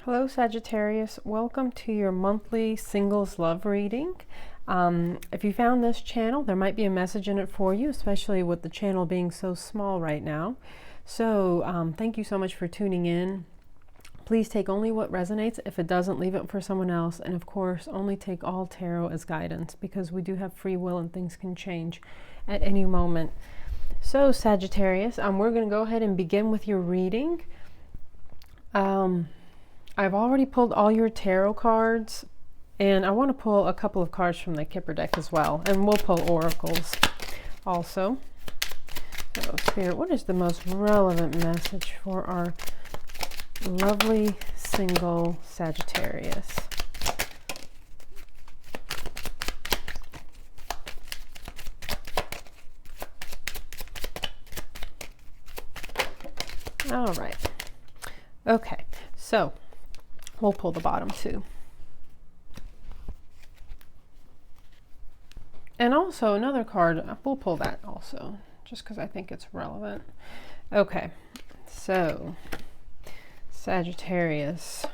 Hello Sagittarius, welcome to your monthly singles love reading. If you found this channel, there might be a message in it for you, especially with the channel being so small right now. So thank you so much for tuning in. Please take only what resonates. If it doesn't, leave it for someone else. And of course, only take all tarot as guidance because we do have free will and things can change at any moment. So Sagittarius, we're going to go ahead and begin with your reading. I've already pulled all your tarot cards, and I want to pull a couple of cards from the Kipper deck as well, and we'll pull oracles also. So Spirit, what is the most relevant message for our lovely single Sagittarius? All right. Okay, so we'll pull the bottom two. And also another card, we'll pull that also, just because I think it's relevant. Okay, so Sagittarius,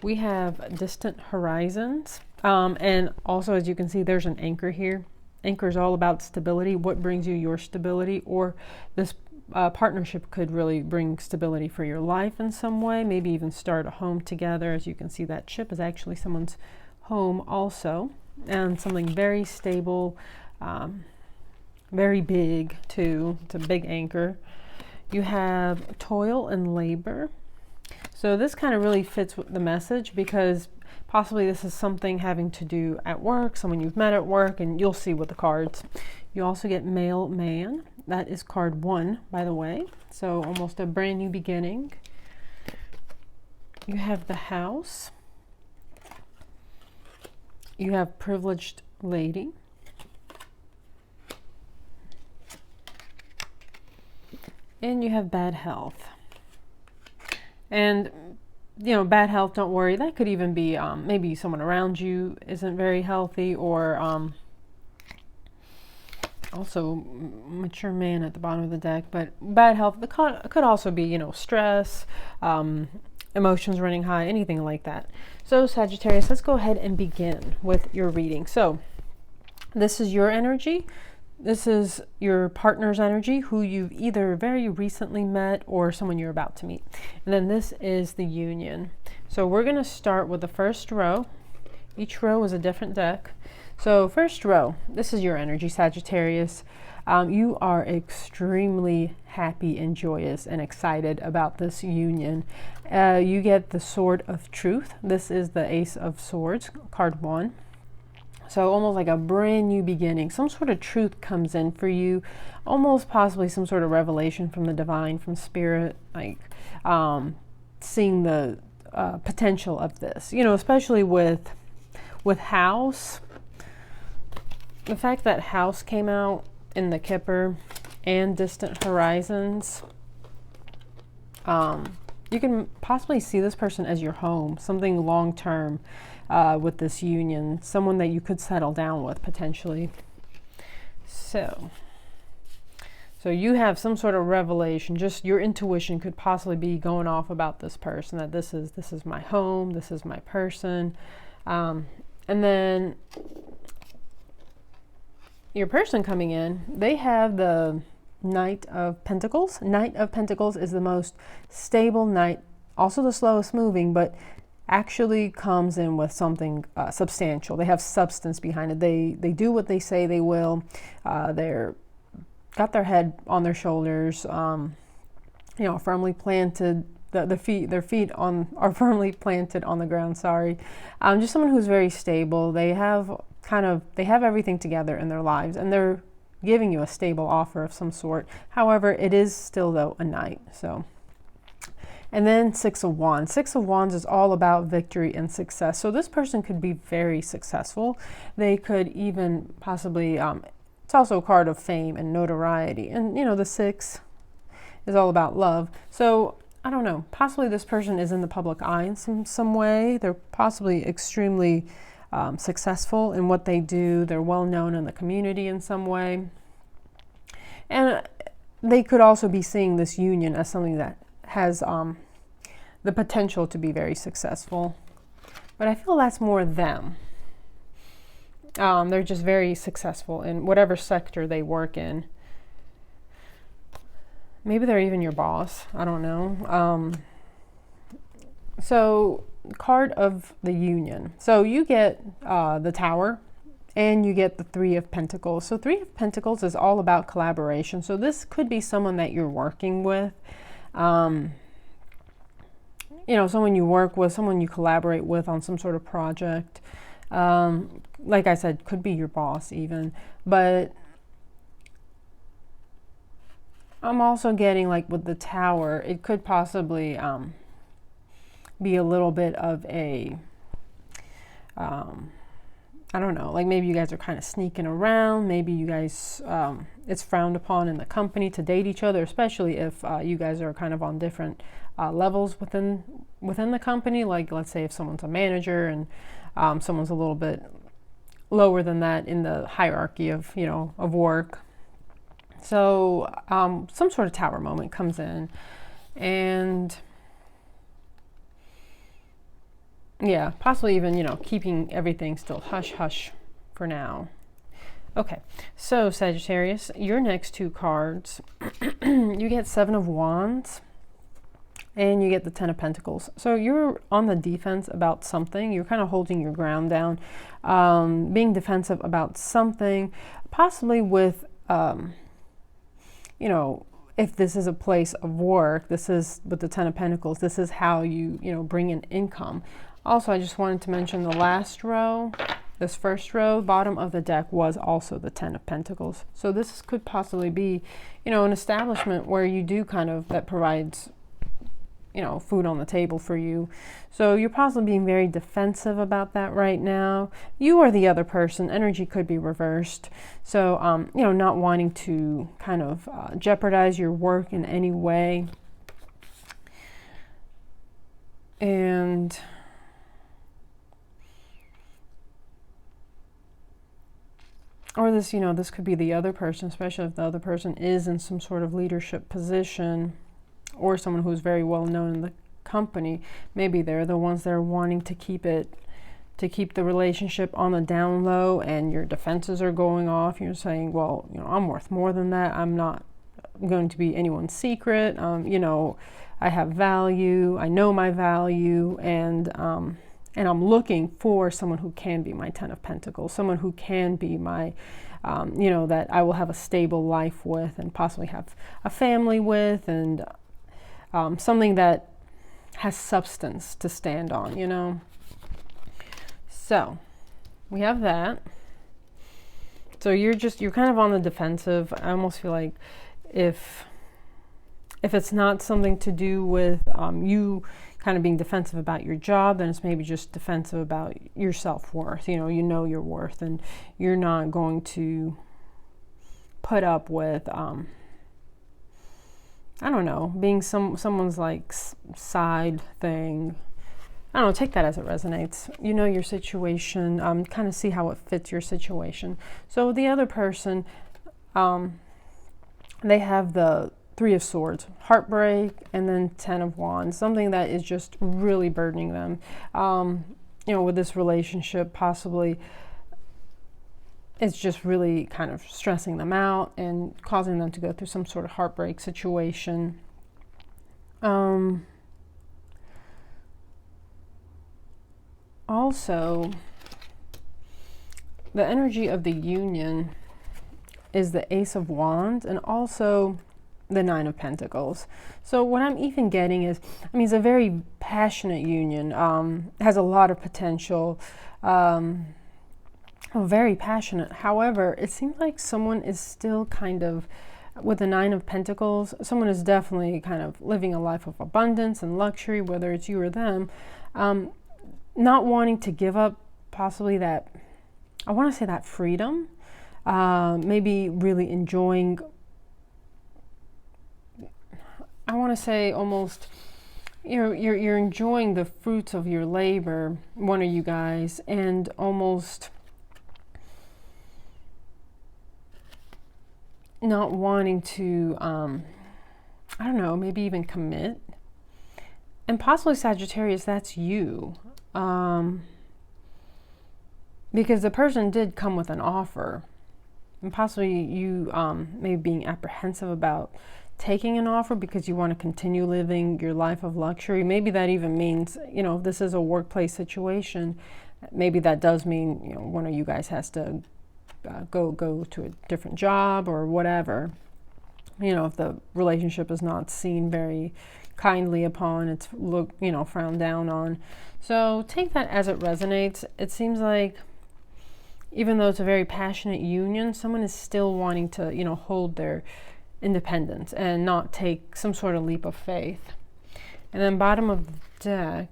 we have distant horizons. And also, as you can see, there's an anchor here. Anchor is all about stability. What brings you your stability, or this partnership could really bring stability for your life in some way, maybe even start a home together. As you can see, that ship is actually someone's home also, and something very stable, very big too. It's a big anchor. You have toil and labor. So this kind of really fits with the message because possibly this is something having to do at work, someone you've met at work, and you'll see with the cards. You also get male man. That is card 1, by the way. So almost a brand new beginning. You have the house. You have privileged lady. And you have bad health. And, you know, bad health, don't worry. That could even be maybe someone around you isn't very healthy, or also mature man at the bottom of the deck. But bad health could also be, you know, stress, emotions running high, anything like that. So Sagittarius, let's go ahead and begin with your reading. So this is your energy. This is your partner's energy, who you've either very recently met or someone you're about to meet. And then this is the union. So we're going to start with the first row. Each row is a different deck. So first row, this is your energy, Sagittarius. You are extremely happy and joyous and excited about this union. You get the Sword of Truth. This is the Ace of Swords, card 1. So almost like a brand new beginning. Some sort of truth comes in for you, almost possibly some sort of revelation from the divine, from spirit, like seeing the potential of this. You know, especially with house. The fact that house came out in the Kipper and distant horizons, you can possibly see this person as your home, something long-term with this union, someone that you could settle down with potentially. So you have some sort of revelation, just your intuition could possibly be going off about this person, that this is my home, this is my person. And then your person coming in, they have the Knight of Pentacles. Knight of Pentacles is the most stable knight, also the slowest moving, but actually comes in with something substantial. They have substance behind it. They do what they say they will. They're got their head on their shoulders, you know, firmly planted. Their feet are firmly planted on the ground. Sorry, just someone who's very stable. They have everything together in their lives, and they're giving you a stable offer of some sort. However, it is still though a knight. So, and then 6 of Wands. 6 of Wands is all about victory and success. So this person could be very successful. They could even possibly. It's also a card of fame and notoriety, and you know the 6 is all about love. So I don't know, possibly this person is in the public eye in some way. They're possibly extremely successful in what they do. They're well known in the community in some way. And they could also be seeing this union as something that has the potential to be very successful. But I feel that's more them. They're just very successful in whatever sector they work in. Maybe they're even your boss. I don't know. So, card of the Union. So you get the Tower and you get the Three of Pentacles. So Three of Pentacles is all about collaboration. So this could be someone that you're working with. You know, someone you work with, someone you collaborate with on some sort of project. Like I said, could be your boss even. But I'm also getting, like, with the Tower, it could possibly be a little bit of a, I don't know, like maybe you guys are kind of sneaking around. Maybe you guys, it's frowned upon in the company to date each other, especially if you guys are kind of on different levels within the company. Like, let's say if someone's a manager and someone's a little bit lower than that in the hierarchy of, you know, of work. So some sort of Tower moment comes in, and yeah, possibly even, you know, keeping everything still hush hush for now. Okay, so Sagittarius, your next two cards, you get Seven of Wands and you get the Ten of Pentacles. So you're on the defense about something. You're kind of holding your ground down, being defensive about something, possibly with, you know, if this is a place of work, this is with the Ten of Pentacles, this is how you know, bring in income. Also, I just wanted to mention the last row, this first row, bottom of the deck was also the Ten of Pentacles. So this could possibly be, you know, an establishment where you do kind of, that provides, you know, food on the table for you. So you're possibly being very defensive about that right now. You or the other person, energy could be reversed. So, you know, not wanting to kind of jeopardize your work in any way. And or this, you know, this could be the other person, especially if the other person is in some sort of leadership position or someone who's very well known in the company. Maybe they're the ones that are wanting to keep the relationship on the down low, and your defenses are going off. You're saying, well, you know, I'm worth more than that. I'm not going to be anyone's secret. You know, I have value. I know my value, and I'm looking for someone who can be my Ten of Pentacles, someone who can be my, you know, that I will have a stable life with and possibly have a family with, and something that has substance to stand on, you know. So we have that. So you're kind of on the defensive. I almost feel like if it's not something to do with you kind of being defensive about your job, then it's maybe just defensive about your self-worth. You know your worth, and you're not going to put up with, I don't know, being someone's like side thing. I don't know, take that as it resonates. You know your situation, kind of see how it fits your situation. So the other person, they have the Three of Swords, heartbreak, and then Ten of Wands, something that is just really burdening them. You know, with this relationship, possibly it's just really kind of stressing them out and causing them to go through some sort of heartbreak situation. Also, the energy of the Union is the Ace of Wands and also the Nine of Pentacles. So what I'm even getting is, I mean, it's a very passionate union, has a lot of potential, very passionate. However, it seems like someone is still kind of, with the Nine of Pentacles, someone is definitely kind of living a life of abundance and luxury, whether it's you or them, not wanting to give up possibly that, I want to say that freedom, maybe really enjoying, I want to say almost, you're enjoying the fruits of your labor, one of you guys, and almost not wanting to, I don't know, maybe even commit. And possibly Sagittarius, that's you. Because the person did come with an offer. And possibly you maybe being apprehensive about taking an offer because you want to continue living your life of luxury. Maybe that even means, if this is a workplace situation, maybe that does mean, one of you guys has to go to a different job or whatever. If the relationship is not seen very kindly upon, it's frowned down on. So take that as it resonates. It seems like even though it's a very passionate union, someone is still wanting to, hold their independence and not take some sort of leap of faith. And then bottom of the deck,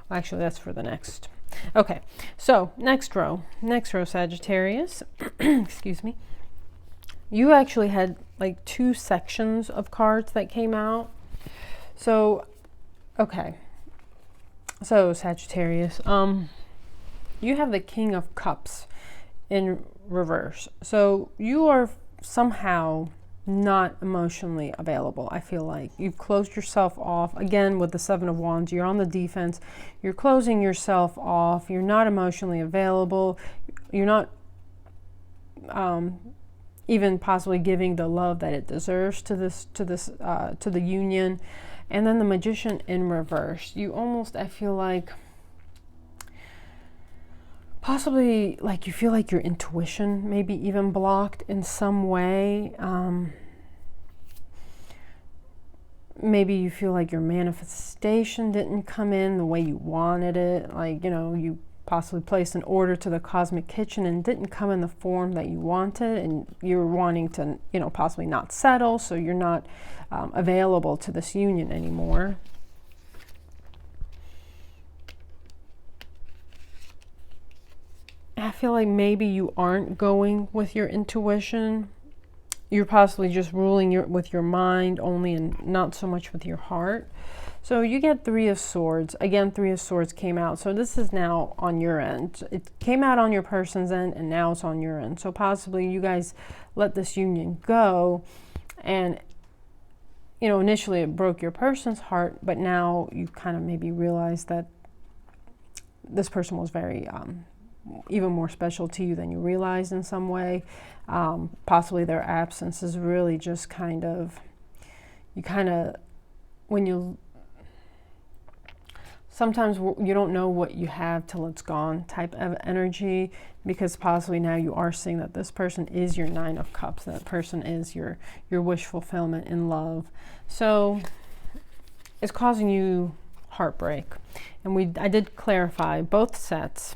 well, actually that's for the next. Okay, so next row Sagittarius, excuse me. You actually had like 2 sections of cards that came out. So, okay. So Sagittarius, you have the King of Cups in reverse. So you are somehow not emotionally available. I feel like you've closed yourself off again with the 7 of Wands. You're on the defense. You're closing yourself off. You're not emotionally available. You're not even possibly giving the love that it deserves to the union. And then the Magician in reverse. You almost, I feel like, possibly like you feel like your intuition maybe even blocked in some way. Maybe you feel like your manifestation didn't come in the way you wanted it. Like, you possibly placed an order to the cosmic kitchen and didn't come in the form that you wanted, and you're wanting to, possibly not settle, so you're not available to this union anymore. I feel like maybe you aren't going with your intuition. You're possibly just ruling with your mind only and not so much with your heart. So you get 3 of Swords. Again, 3 of Swords came out. So this is now on your end. It came out on your person's end and now it's on your end. So possibly you guys let this union go, and initially it broke your person's heart, but now you kind of maybe realize that this person was very even more special to you than you realized in some way. Possibly their absence is really just sometimes you don't know what you have till it's gone type of energy, because possibly now you are seeing that this person is your 9 of Cups. That person is your wish fulfillment in love. So it's causing you heartbreak. And I did clarify both sets.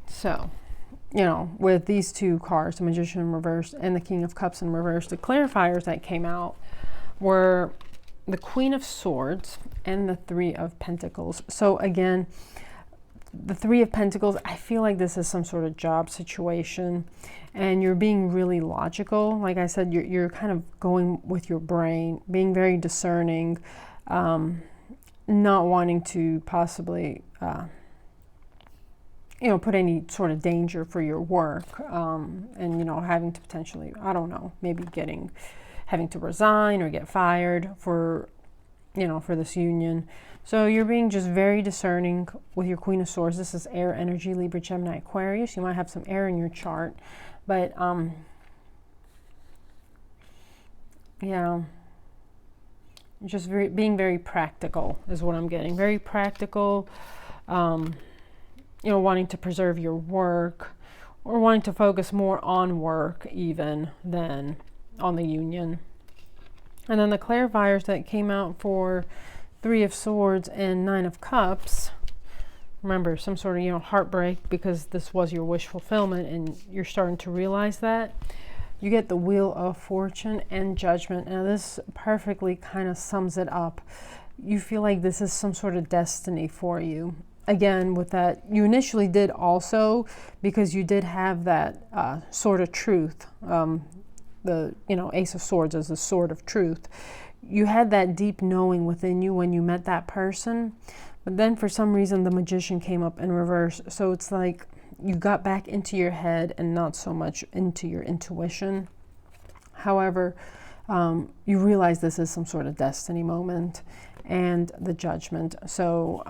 So, with these 2 cards, the Magician in reverse and the King of Cups in reverse, the clarifiers that came out were the Queen of Swords and the 3 of Pentacles. So again, the 3 of Pentacles, I feel like this is some sort of job situation and you're being really logical. Like I said, you're kind of going with your brain, being very discerning, not wanting to possibly put any sort of danger for your work, and having to potentially, I don't know, maybe having to resign or get fired for this union. So you're being just very discerning with your Queen of Swords. This is air energy, Libra, Gemini, Aquarius. You might have some air in your chart, but yeah, just being very practical is what I'm getting. Very practical. Wanting to preserve your work, or wanting to focus more on work even than on the union. And then the clarifiers that came out for 3 of Swords and 9 of Cups. Remember, some sort of, heartbreak because this was your wish fulfillment and you're starting to realize that. You get the Wheel of Fortune and Judgment. Now this perfectly kind of sums it up. You feel like this is some sort of destiny for you. Again, with that, you initially did also, because you did have that sword of truth. The Ace of Swords is the sword of truth. You had that deep knowing within you when you met that person, but then for some reason the Magician came up in reverse. So it's like you got back into your head and not so much into your intuition. However, you realize this is some sort of destiny moment, and the Judgment. So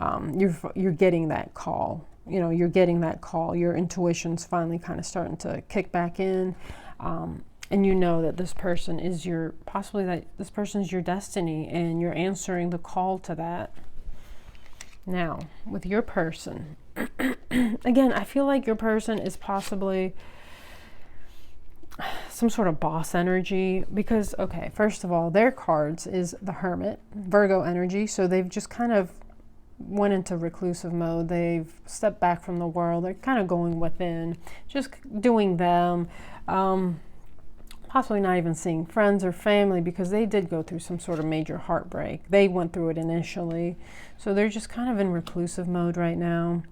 you're getting that call. You know, you're getting that call. Your intuition's finally kind of starting to kick back in. And you know that this person is this person is your destiny, and you're answering the call to that. Now, with your person, again, I feel like your person is possibly some sort of boss energy, because, okay, first of all, their cards is the Hermit, Virgo energy. So they've just kind of went into reclusive mode. They've stepped back from the world. They're kind of going within, just doing them. Possibly not even seeing friends or family, because they did go through some sort of major heartbreak. They went through it initially. So they're just kind of in reclusive mode right now.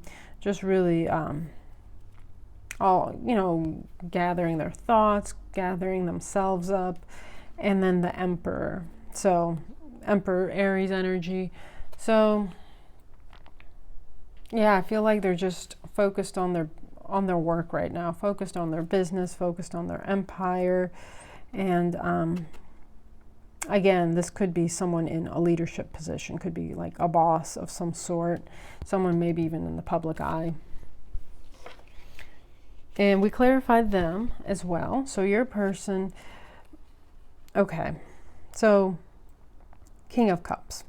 Just really, gathering their thoughts, gathering themselves up. And then the Emperor. So Emperor, Aries energy. So yeah, I feel like they're just focused on their work right now, focused on their business, focused on their empire. And again, this could be someone in a leadership position, could be like a boss of some sort, someone maybe even in the public eye. And we clarified them as well. So your person, okay, so King of Cups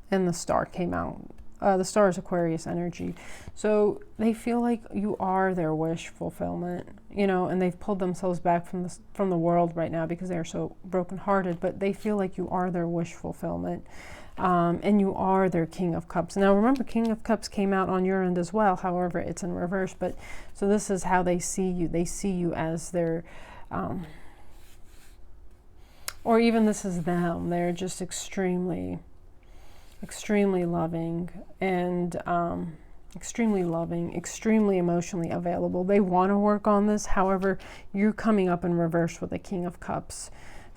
and the Star came out. The Star is Aquarius energy. So they feel like you are their wish fulfillment, and they've pulled themselves back from the world right now because they are so brokenhearted, but they feel like you are their wish fulfillment. And you are their King of Cups. Now remember, King of Cups came out on your end as well. However, it's in reverse. But so this is how they see you. They see you as their, or even this is them. They're just extremely loving, and extremely emotionally available. They want to work on this. However, you're coming up in reverse with the King of Cups.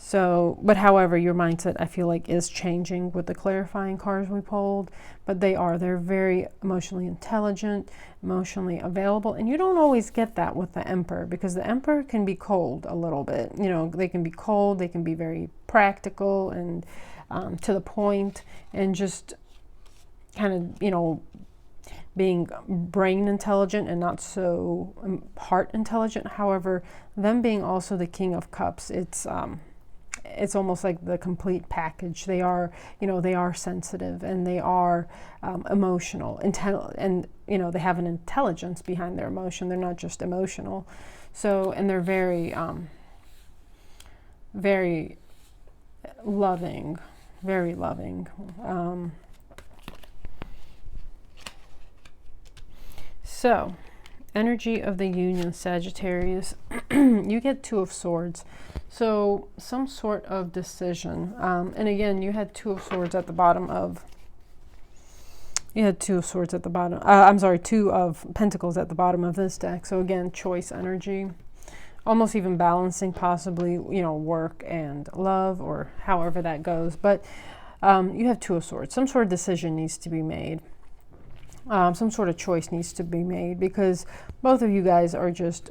So, but however, your mindset, I feel like, is changing with the clarifying cards we pulled. But they're very emotionally intelligent, emotionally available. And you don't always get that with the Emperor, because the Emperor can be cold a little bit. They can be cold, they can be very practical and to the point, and just kind of, being brain intelligent and not so heart intelligent. However, them being also the King of Cups, it's almost like the complete package. They are, they are sensitive, and they are emotional, and they have an intelligence behind their emotion. They're not just emotional. So, and they're very, very loving, very loving. So, energy of the union, Sagittarius. You get Two of Swords. So some sort of decision. And again, you had Two of Swords at the bottom of, Two of Pentacles at the bottom of this deck. So again, choice energy. Almost even balancing possibly, work and love, or however that goes. But you have Two of Swords. Some sort of decision needs to be made. Some sort of choice needs to be made, because both of you guys are just,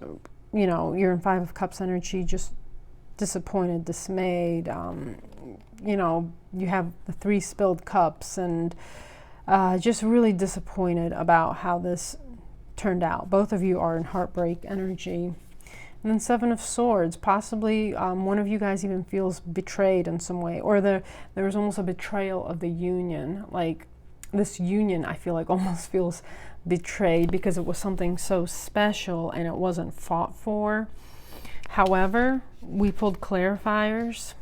you're in Five of Cups energy, just disappointed, dismayed. You have the 3 spilled cups, and just really disappointed about how this turned out. Both of you are in heartbreak energy. And then Seven of Swords, possibly one of you guys even feels betrayed in some way, or there was almost a betrayal of the union. Like, this union, I feel like, almost feels betrayed because it was something so special and it wasn't fought for. However, we pulled clarifiers,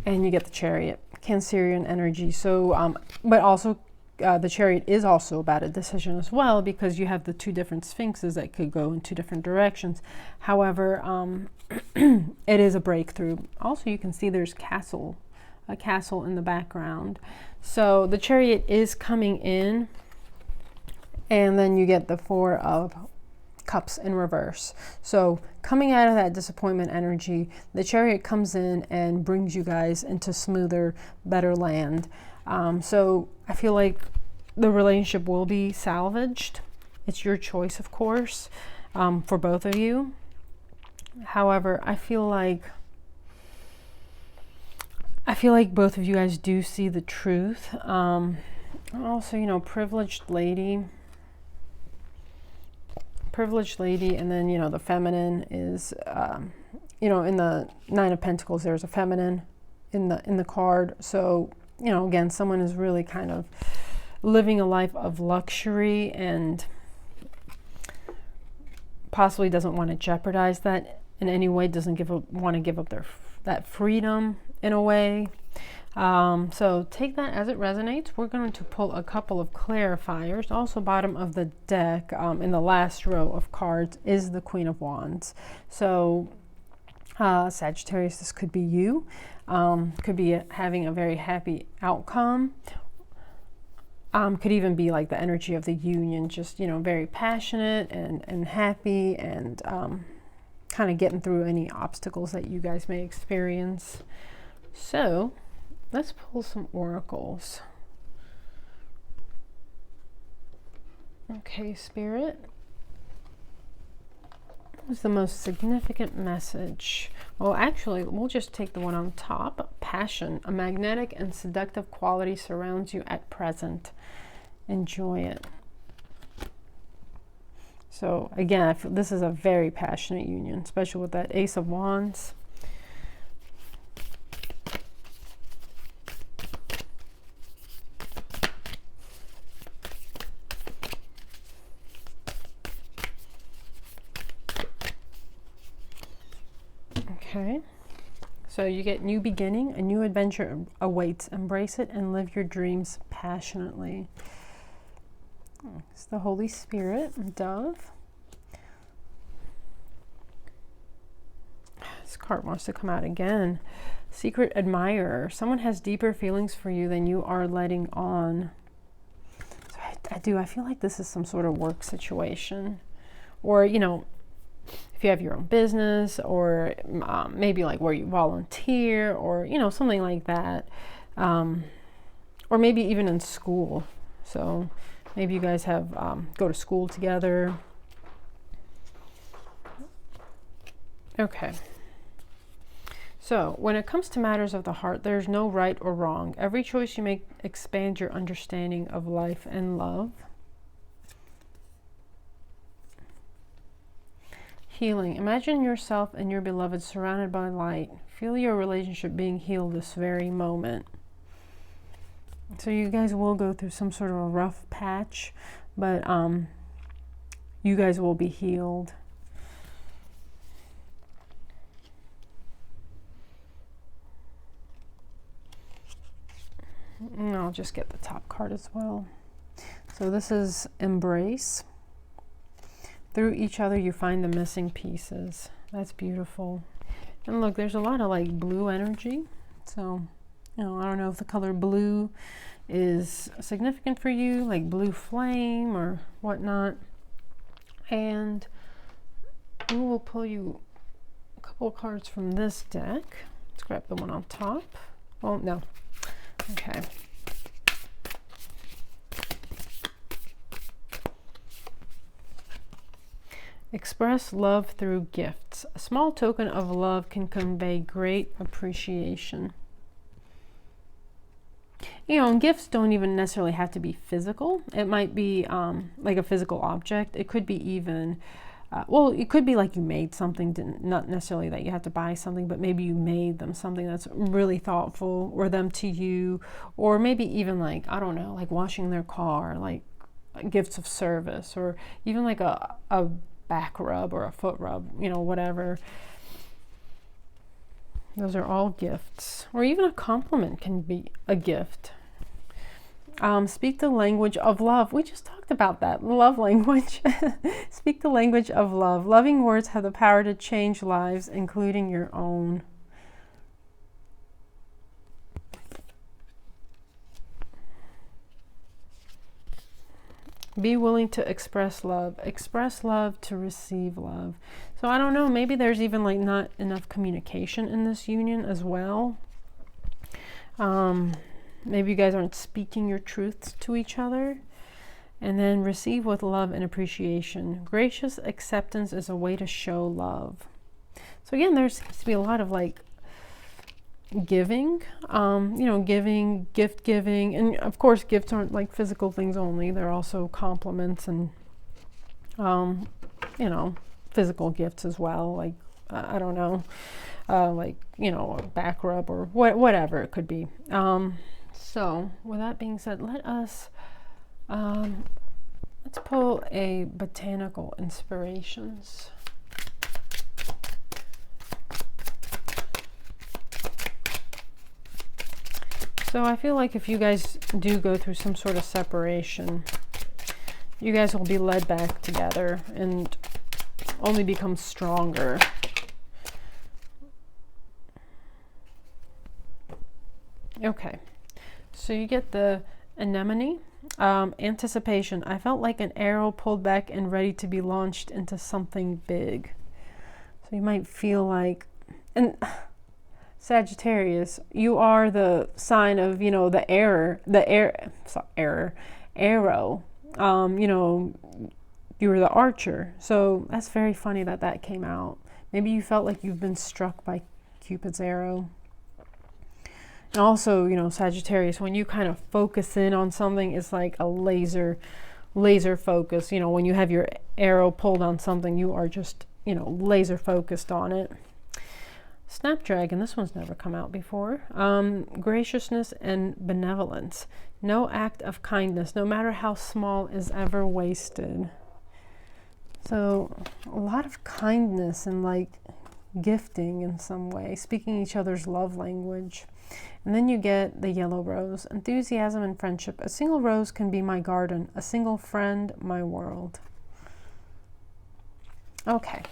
and you get the Chariot, Cancerian energy. So, but also the Chariot is also about a decision as well, because you have the 2 different Sphinxes that could go in 2 different directions. However, it is a breakthrough. Also, you can see there's a castle in the background. So the Chariot is coming in, and then you get the 4 of Cups in reverse. So coming out of that disappointment energy, the Chariot comes in and brings you guys into smoother, better land. So I feel like the relationship will be salvaged. It's your choice, of course, for both of you. However, I feel like I feel like both of you guys do see the truth. Also, you know, privileged lady, and then, you know, the feminine is, you know, in the Nine of Pentacles, there's a feminine in the card. So, you know, again, someone is really kind of living a life of luxury and possibly doesn't want to jeopardize that in any way, doesn't want to give up that freedom in a way. So take that as it resonates. We're going to pull a couple of clarifiers. Also, bottom of the deck, in the last row of cards, is the Queen of Wands. So Sagittarius, this could be you. Could be having a very happy outcome. Could even be like the energy of the union, just, you know, very passionate and happy, and kind of getting through any obstacles that you guys may experience. So let's pull some oracles. Okay, Spirit. What's the most significant message? Well, actually, we'll just take the one on top. Passion. A magnetic and seductive quality surrounds you at present. Enjoy it. So again, I feel this is a very passionate union, especially with that Ace of Wands. Okay, so you get new beginning, a new adventure awaits. Embrace it and live your dreams passionately. It's the Holy Spirit, Dove. This card wants to come out again. Secret admirer. Someone has deeper feelings for you than you are letting on. So I feel like this is some sort of work situation, or, you know, if you have your own business, or maybe like where you volunteer, or, you know, something like that, or maybe even in school. So maybe you guys have go to school together. Okay. So when it comes to matters of the heart, there's no right or wrong. Every choice you make expands your understanding of life and love. Healing. Imagine yourself and your beloved surrounded by light. Feel your relationship being healed this very moment. So you guys will go through some sort of a rough patch, but you guys will be healed. And I'll just get the top card as well. So this is embrace. Through each other you find the missing pieces. That's beautiful. And look, there's a lot of like blue energy. So, you know, I don't know if the color blue is significant for you, like blue flame or whatnot. And we will pull you a couple of cards from this deck. Let's grab the one on top. Oh, no. Okay. Express love through gifts. A small token of love can convey great appreciation. You know, gifts don't even necessarily have to be physical. It might be like a physical object. It could be even, well, it could be like you made something, not necessarily that you have to buy something, but maybe you made them something that's really thoughtful, or them to you, or maybe even like, I don't know, like washing their car, like gifts of service, or even like a back rub or a foot rub, you know, whatever. Those are all gifts. Or even a compliment can be a gift. Speak the language of love. We just talked about that. Love language. Speak the language of love. Loving words have the power to change lives, including your own. Be willing to express love. Express love to receive love. So I don't know, maybe there's even like not enough communication in this union as well. Maybe you guys aren't speaking your truths to each other. And then receive with love and appreciation. Gracious acceptance is a way to show love. So again, there seems to be a lot of like giving, giving, gift giving. And of course, gifts aren't like physical things only. They're also compliments and, physical gifts as well. Like, I don't know, a back rub or whatever it could be. So with that being said, let's pull a botanical inspirations. So I feel like if you guys do go through some sort of separation, you guys will be led back together and only become stronger. Okay, so you get the anemone, anticipation. I felt like an arrow pulled back and ready to be launched into something big. So you might feel like, and Sagittarius, you are the sign of, arrow. You were the archer. So that's very funny that came out. Maybe you felt like you've been struck by Cupid's arrow. And also, Sagittarius, when you kind of focus in on something, it's like a laser focus. When you have your arrow pulled on something, you are just, laser focused on it. Snapdragon, this one's never come out before. Graciousness and benevolence. No act of kindness, no matter how small, is ever wasted. So a lot of kindness and like gifting in some way, speaking each other's love language. And then you get the yellow rose. Enthusiasm and friendship. A single rose can be my garden. A single friend, my world. Okay.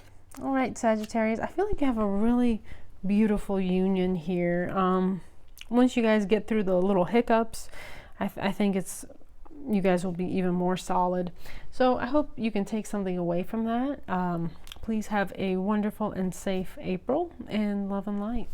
All right, Sagittarius. I feel like you have a really beautiful union here. Once you guys get through the little hiccups, I think you guys will be even more solid. So I hope you can take something away from that. Please have a wonderful and safe April, and love and light.